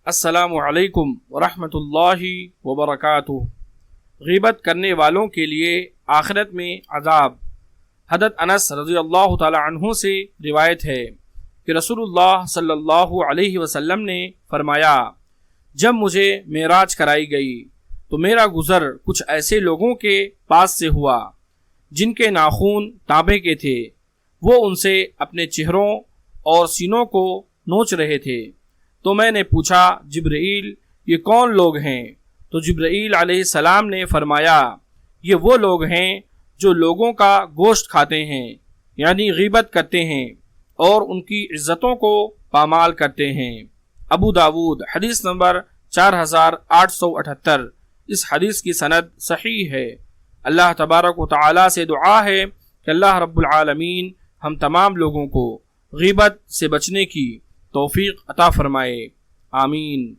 السلام علیکم ورحمۃ اللہ وبرکاتہ۔ غیبت کرنے والوں کے لیے آخرت میں عذاب۔ حضرت انس رضی اللہ تعالی عنہ سے روایت ہے کہ رسول اللہ صلی اللہ علیہ وسلم نے فرمایا، جب مجھے معراج کرائی گئی تو میرا گزر کچھ ایسے لوگوں کے پاس سے ہوا جن کے ناخن تانبے کے تھے، وہ ان سے اپنے چہروں اور سینوں کو نوچ رہے تھے، تو میں نے پوچھا، جبرائیل یہ کون لوگ ہیں؟ تو جبرائیل علیہ السلام نے فرمایا، یہ وہ لوگ ہیں جو لوگوں کا گوشت کھاتے ہیں، یعنی غیبت کرتے ہیں اور ان کی عزتوں کو پامال کرتے ہیں۔ ابو داود حدیث نمبر 4878۔ اس حدیث کی سند صحیح ہے۔ اللہ تبارک و تعالی سے دعا ہے کہ اللہ رب العالمین ہم تمام لوگوں کو غیبت سے بچنے کی توفیق عطا فرمائے، آمین۔